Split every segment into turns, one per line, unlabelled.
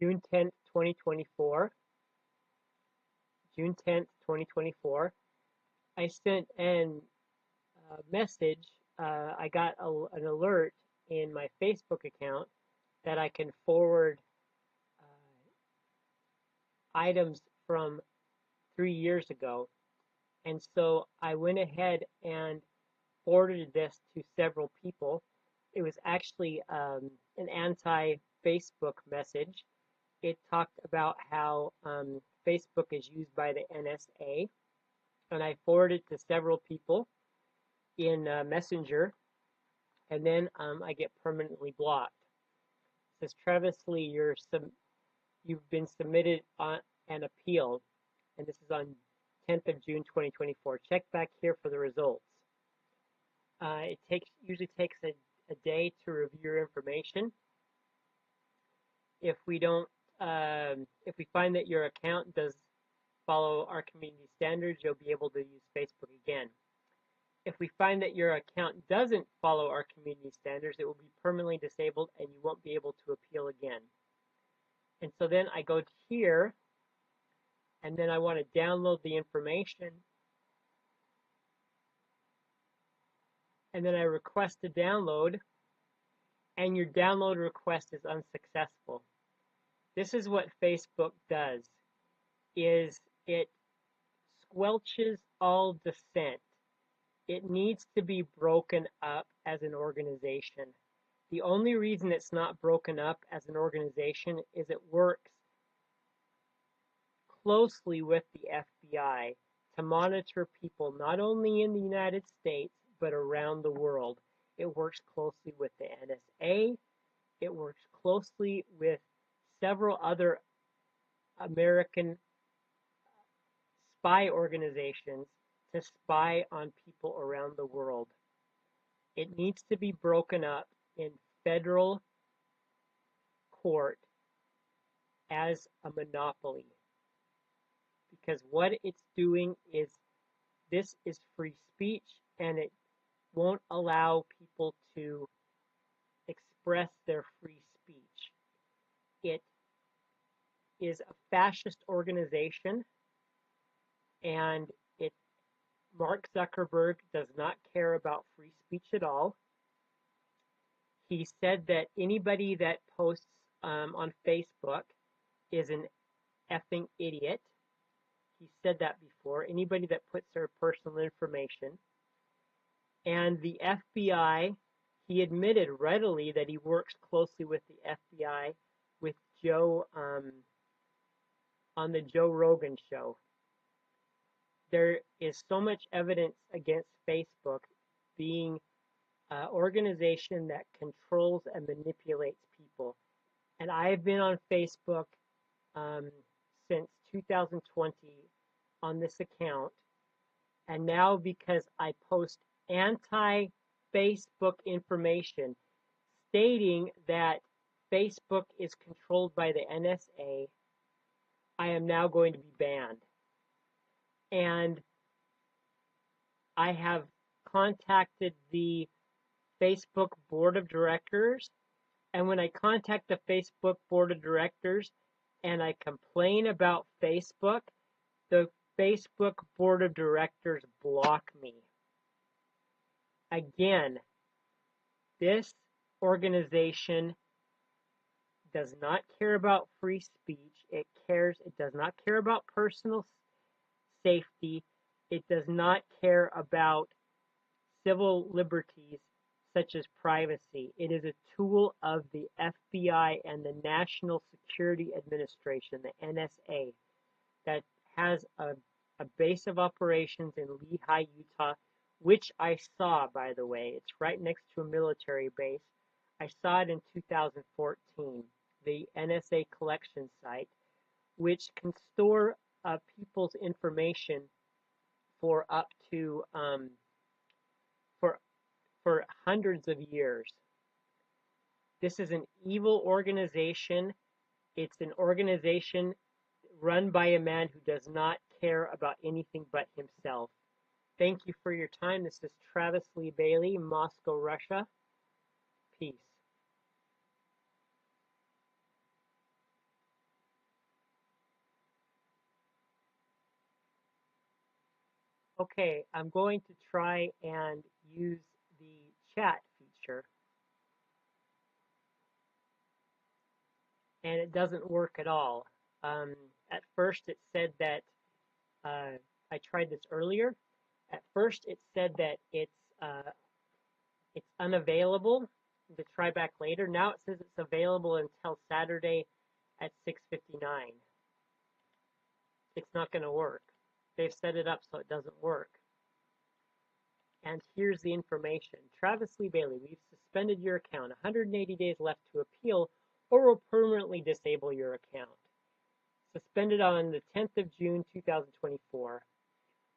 June 10th, 2024. June 10th, 2024. I sent an message. I got an alert in my Facebook account that I can forward items from 3 years ago. And so I went ahead and forwarded this to several people. It was actually an anti-Facebook message. It talked about how Facebook is used by the NSA, and I forwarded it to several people in Messenger, and then I get permanently blocked. It says, Travis Lee, you've been submitted on an appeal, and this is on 10th of June 2024. Check back here for the results. It usually takes a day to review your information. If we find that your account does follow our community standards, you'll be able to use Facebook again. If we find that your account doesn't follow our community standards, it will be permanently disabled and you won't be able to appeal again. And so then I go to here, and then I want to download the information, and then I request a download, and your download request is unsuccessful. This is what Facebook does, is it squelches all dissent. It needs to be broken up as an organization. The only reason it's not broken up as an organization is it works closely with the FBI to monitor people not only in the United States but around the world. It works closely with the NSA. It works closely with several other American spy organizations to spy on people around the world. It needs to be broken up in federal court as a monopoly, because what it's doing is, this is free speech, and it won't allow people to express their free speech. It is a fascist organization, and Mark Zuckerberg does not care about free speech at all. He said that anybody that posts on Facebook is an effing idiot. He said that before. Anybody that puts their personal information. And the FBI, he admitted readily that he works closely with the FBI, with Joe on the Joe Rogan show. There is so much evidence against Facebook being an organization that controls and manipulates people. And I've been on Facebook since 2020 on this account. And now, because I post anti-Facebook information stating that Facebook is controlled by the NSA, I am now going to be banned. And I have contacted the Facebook board of directors, and when I contact the Facebook board of directors and I complain about Facebook, the Facebook board of directors block me. Again, this organization does not care about free speech. It does not care about personal safety. It does not care about civil liberties such as privacy. It is a tool of the FBI and the National Security Administration, the NSA, that has a base of operations in Lehi, Utah, which I saw, by the way. It's right next to a military base. I saw it in 2014, the NSA collection site, which can store people's information for up to for hundreds of years. This is an evil organization. It's an organization run by a man who does not care about anything but himself. Thank you for your time. This is Travis Lee Bailey, Moscow, Russia. Peace. Okay, I'm going to try and use the chat feature. And it doesn't work at all. At first it said that, I tried this earlier. At first it said that it's unavailable, to try back later. Now it says it's available until Saturday at 6:59. It's not going to work. They've set it up so it doesn't work. And here's the information. Travis Lee Bailey, we've suspended your account. 180 days left to appeal, or will permanently disable your account. Suspended on the 10th of June 2024.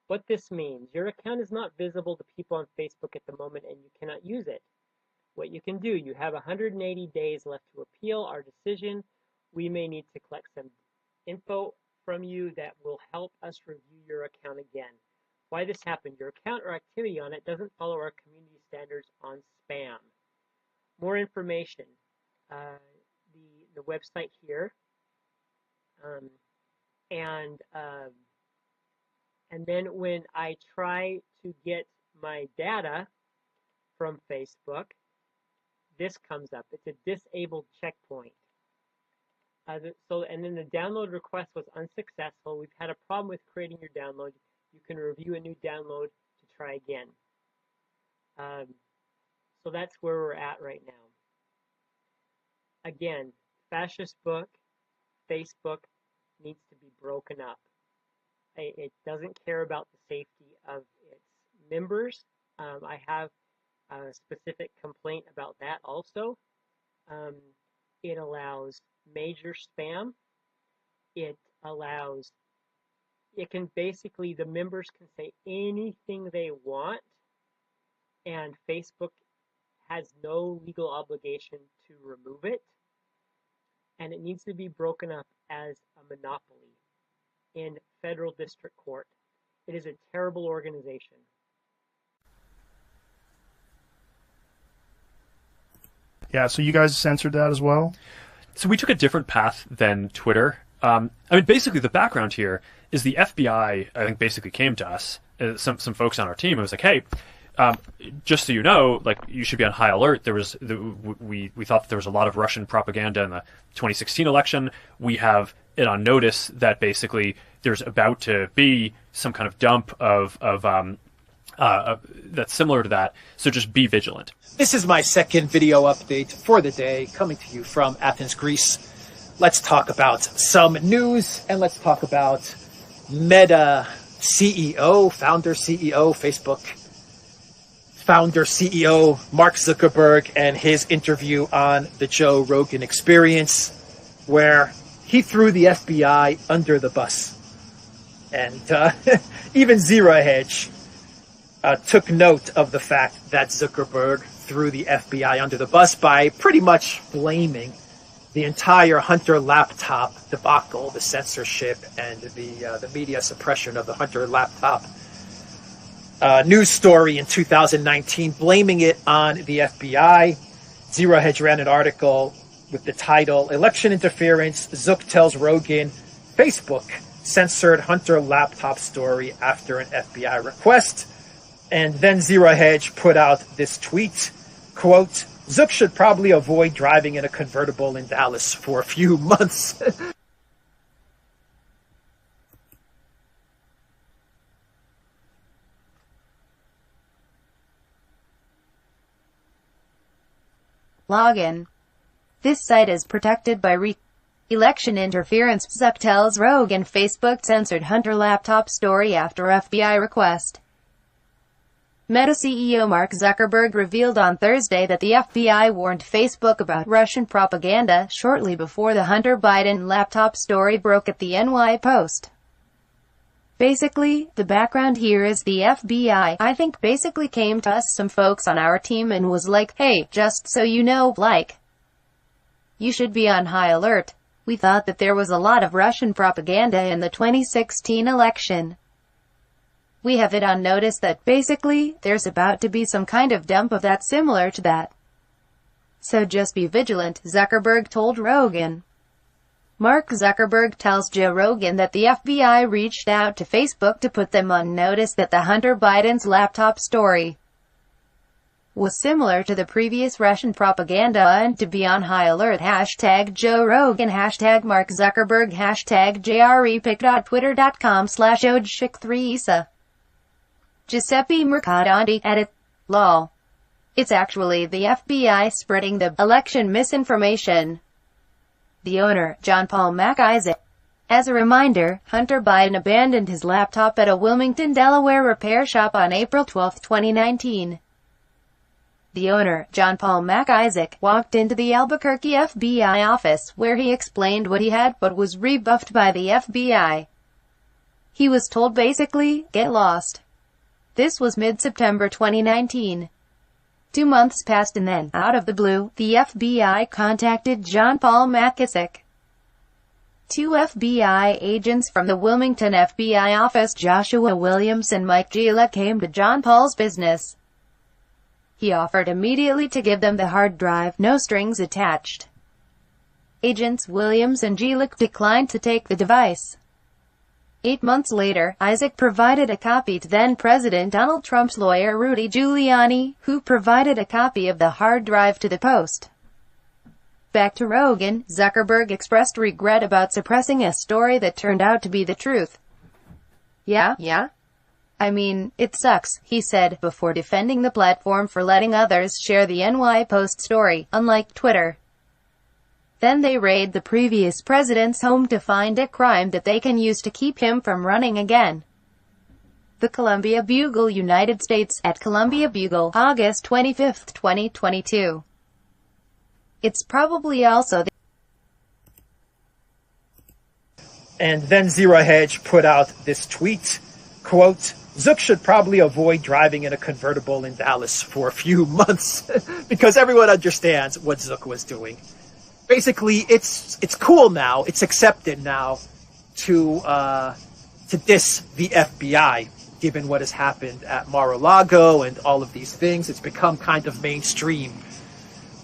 What this means, your account is not visible to people on Facebook at the moment and you cannot use it. What you can do, you have 180 days left to appeal our decision. We may need to collect some info from you that will help us review your account again. Why this happened, your account or activity on it doesn't follow our community standards on spam. More information, the website here, and then when I try to get my data from Facebook, this comes up. It's a disabled checkpoint. And then the download request was unsuccessful. We've had a problem with creating your download. You can review a new download to try again. So that's where we're at right now. Again, fascist book, Facebook needs to be broken up. It doesn't care about the safety of its members. I have a specific complaint about that also. It allows major spam. It can basically, the members can say anything they want, and Facebook has no legal obligation to remove it. And it needs to be broken up as a monopoly in federal district court. It is a terrible organization.
Yeah, so you guys censored that as well?
So we took a different path than Twitter. Basically the background here is the FBI, I think, basically came to us, some folks on our team, and was like, hey, just so you know, like, you should be on high alert. We thought that there was a lot of Russian propaganda in the 2016 election. We have it on notice that basically there's about to be some kind of dump of that's similar to that. So just be vigilant.
This is my second video update for the day, coming to you from Athens, Greece. Let's talk about some news, and let's talk about Meta CEO, founder CEO, Facebook founder CEO Mark Zuckerberg, and his interview on the Joe Rogan Experience, where he threw the FBI under the bus. And even Zero Hedge took note of the fact that Zuckerberg threw the FBI under the bus by pretty much blaming the entire Hunter laptop debacle, the censorship and the media suppression of the Hunter laptop news story in 2019, blaming it on the FBI. Zero Hedge ran an article with the title, "Election Interference, Zuck Tells Rogan Facebook Censored Hunter Laptop Story After an FBI Request." And then Zero Hedge put out this tweet, quote, "Zuck should probably avoid driving in a convertible in Dallas for a few months."
Login. This site is protected by election interference. Zuck tells Rogan Facebook censored Hunter laptop story after FBI request. Meta CEO Mark Zuckerberg revealed on Thursday that the FBI warned Facebook about Russian propaganda shortly before the Hunter Biden laptop story broke at the NY Post. Basically, the background here is the FBI, I think, basically came to us, some folks on our team, and was like, hey, just so you know, like, you should be on high alert. We thought that there was a lot of Russian propaganda in the 2016 election. We have it on notice that, basically, there's about to be some kind of dump of that similar to that. So just be vigilant, Zuckerberg told Rogan. Mark Zuckerberg tells Joe Rogan that the FBI reached out to Facebook to put them on notice that the Hunter Biden's laptop story was similar to the previous Russian propaganda and to be on high alert. Hashtag Joe Rogan, hashtag Mark Zuckerberg, hashtag jrepic.twitter.com/ojshik3isa. Giuseppe Mercadante, edit. Lol. It's actually the FBI spreading the election misinformation. The owner, John Paul MacIsaac. As a reminder, Hunter Biden abandoned his laptop at a Wilmington, Delaware repair shop on April 12, 2019. The owner, John Paul MacIsaac, walked into the Albuquerque FBI office, where he explained what he had, but was rebuffed by the FBI. He was told basically, get lost. This was mid-September 2019. 2 months passed and then, out of the blue, the FBI contacted John Paul MacIsaac. 2 FBI agents from the Wilmington FBI office, Joshua Williams and Mike Gila, came to John Paul's business. He offered immediately to give them the hard drive, no strings attached. Agents Williams and Gillick declined to take the device. 8 months later, Isaac provided a copy to then-President Donald Trump's lawyer Rudy Giuliani, who provided a copy of the hard drive to the Post. Back to Rogan, Zuckerberg expressed regret about suppressing a story that turned out to be the truth. Yeah? I mean, it sucks, he said, before defending the platform for letting others share the NY Post story, unlike Twitter. Then they raid the previous president's home to find a crime that they can use to keep him from running again. The Columbia Bugle, United States, at Columbia Bugle, August 25, 2022. It's probably also the...
And then Zero Hedge put out this tweet, quote, Zook should probably avoid driving in a convertible in Dallas for a few months because everyone understands what Zook was doing. Basically, it's cool now, it's accepted now to diss the FBI, given what has happened at Mar-a-Lago and all of these things. It's become kind of mainstream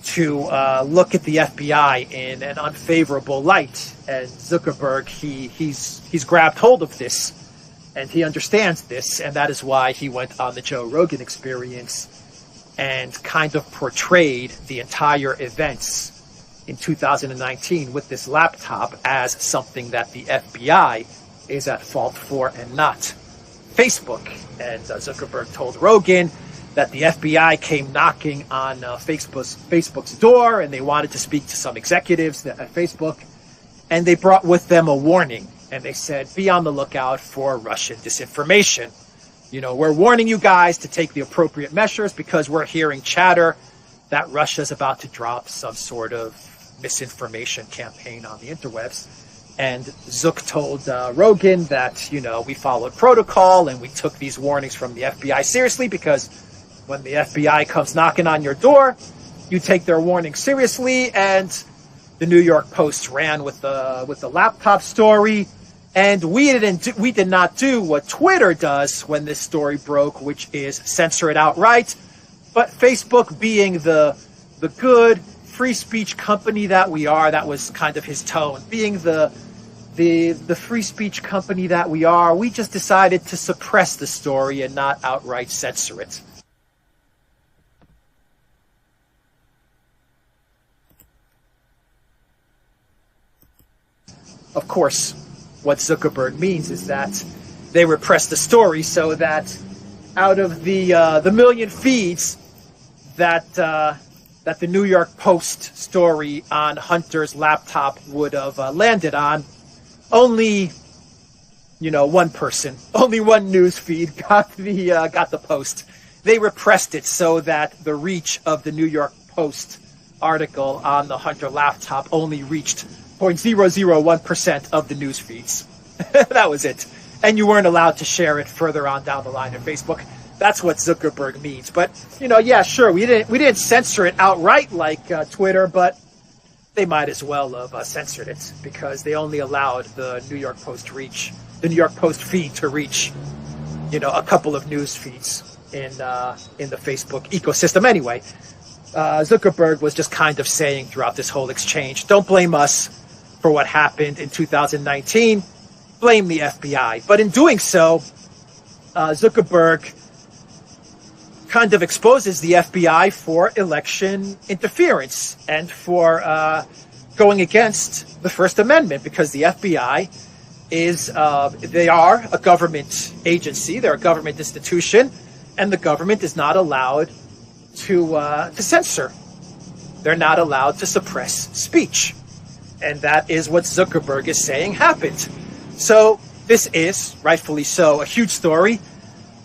to look at the FBI in an unfavorable light. And Zuckerberg, he's grabbed hold of this. And he understands this, and that is why he went on the Joe Rogan Experience and kind of portrayed the entire events in 2019 with this laptop as something that the FBI is at fault for and not Facebook. And Zuckerberg told Rogan that the FBI came knocking on Facebook's door, and they wanted to speak to some executives at Facebook, and they brought with them a warning. And they said, be on the lookout for Russian disinformation. You know, we're warning you guys to take the appropriate measures because we're hearing chatter that Russia's about to drop some sort of misinformation campaign on the interwebs. And Zook told Rogan that, you know, we followed protocol and we took these warnings from the FBI seriously because when the FBI comes knocking on your door, you take their warning seriously. And the New York Post ran with the laptop story. And we did not do what Twitter does when this story broke, which is censor it outright. But Facebook, being the good free speech company that we are, that was kind of his tone. Being the free speech company that we are, we just decided to suppress the story and not outright censor it. Of course, what Zuckerberg means is that they repressed the story so that out of the million feeds that the New York Post story on Hunter's laptop would have landed on, only, you know, one person, only one news feed got the post. They repressed it so that the reach of the New York Post article on the Hunter laptop only reached 0.001% of the news feeds. That was it. And you weren't allowed to share it further on down the line on Facebook. That's what Zuckerberg means. But, you know, yeah, sure, we didn't censor it outright like Twitter, but they might as well have censored it because they only allowed the New York Post feed to reach, you know, a couple of news feeds in the Facebook ecosystem anyway. Zuckerberg was just kind of saying throughout this whole exchange, don't blame us for what happened in 2019, blame the FBI. But in doing so, Zuckerberg kind of exposes the FBI for election interference and for going against the First Amendment, because the FBI they are a government agency, they're a government institution, and the government is not allowed to censor. They're not allowed to suppress speech. And that is what Zuckerberg is saying happened. So this is, rightfully so, a huge story.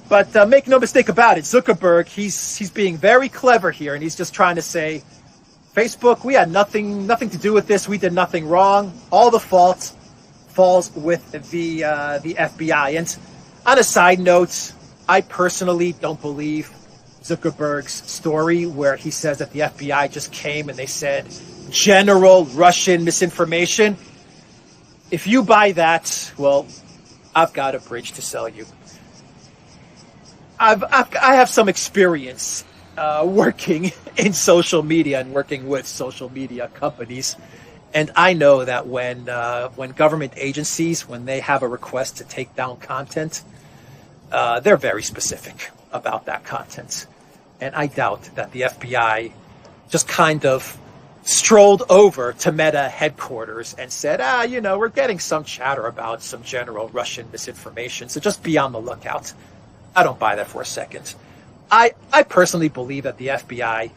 But make no mistake about it, Zuckerberg, he's being very clever here, and he's just trying to say, Facebook, we had nothing to do with this. We did nothing wrong. All the fault falls with the FBI. And on a side note, I personally don't believe Zuckerberg's story where he says that the FBI just came and they said general Russian misinformation. If you buy that, well, I've got a bridge to sell you. I have some experience working in social media and working with social media companies, and I know that when government agencies, when they have a request to take down content, they're very specific about that content. And I doubt that the FBI just kind of strolled over to Meta headquarters and said, we're getting some chatter about some general Russian misinformation, so just be on the lookout. I don't buy that for a second. I personally believe that the FBI,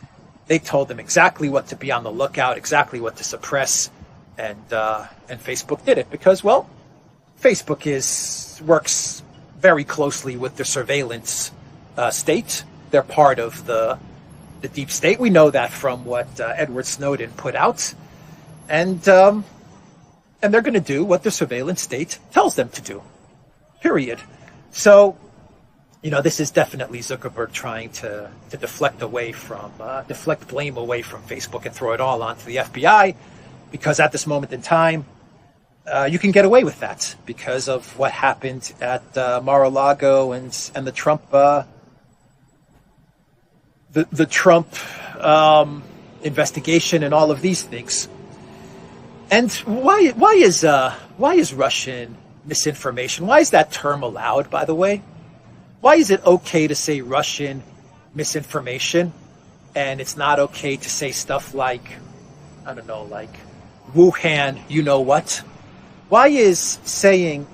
they told them exactly what to be on the lookout, exactly what to suppress, and Facebook did it because, well, Facebook works very closely with the surveillance state. They're part of the deep state. We know that from what Edward Snowden put out, and they're going to do what the surveillance state tells them to do. Period. So, this is definitely Zuckerberg trying to deflect blame away from Facebook and throw it all onto the FBI, because at this moment in time, you can get away with that because of what happened at Mar-a-Lago and the Trump the Trump investigation and all of these things. And why is Russian misinformation? Why is that term allowed, by the way? Why is it okay to say Russian misinformation and it's not okay to say stuff like, I don't know, like Wuhan, you know what? Why is saying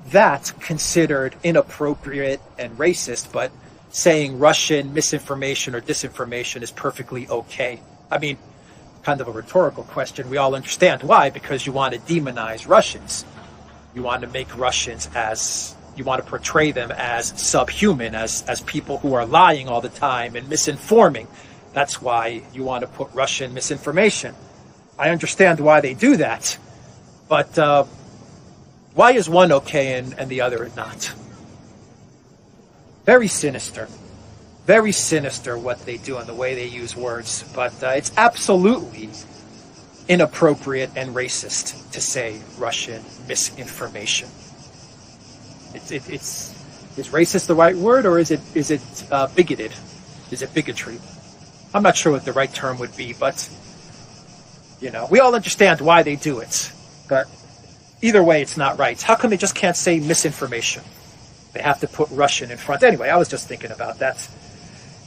that considered inappropriate and racist, but saying Russian misinformation or disinformation is perfectly okay? I mean, kind of a rhetorical question. We all understand why, because you want to demonize Russians. You want to make Russians you want to portray them as subhuman, as people who are lying all the time and misinforming. That's why you want to put Russian misinformation. I understand why they do that, but why is one okay and the other is not? Very sinister what they do and the way they use words, but it's absolutely inappropriate and racist to say Russian misinformation. Is racist the right word, or is it bigoted? Is it bigotry? I'm not sure what the right term would be, but we all understand why they do it. But either way, it's not right. How come they just can't say misinformation? They have to put Russian in front. Anyway, I was just thinking about that.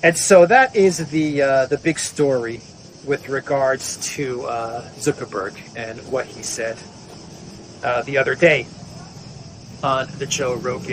And so that is the big story with regards to Zuckerberg and what he said the other day on the Joe Rogan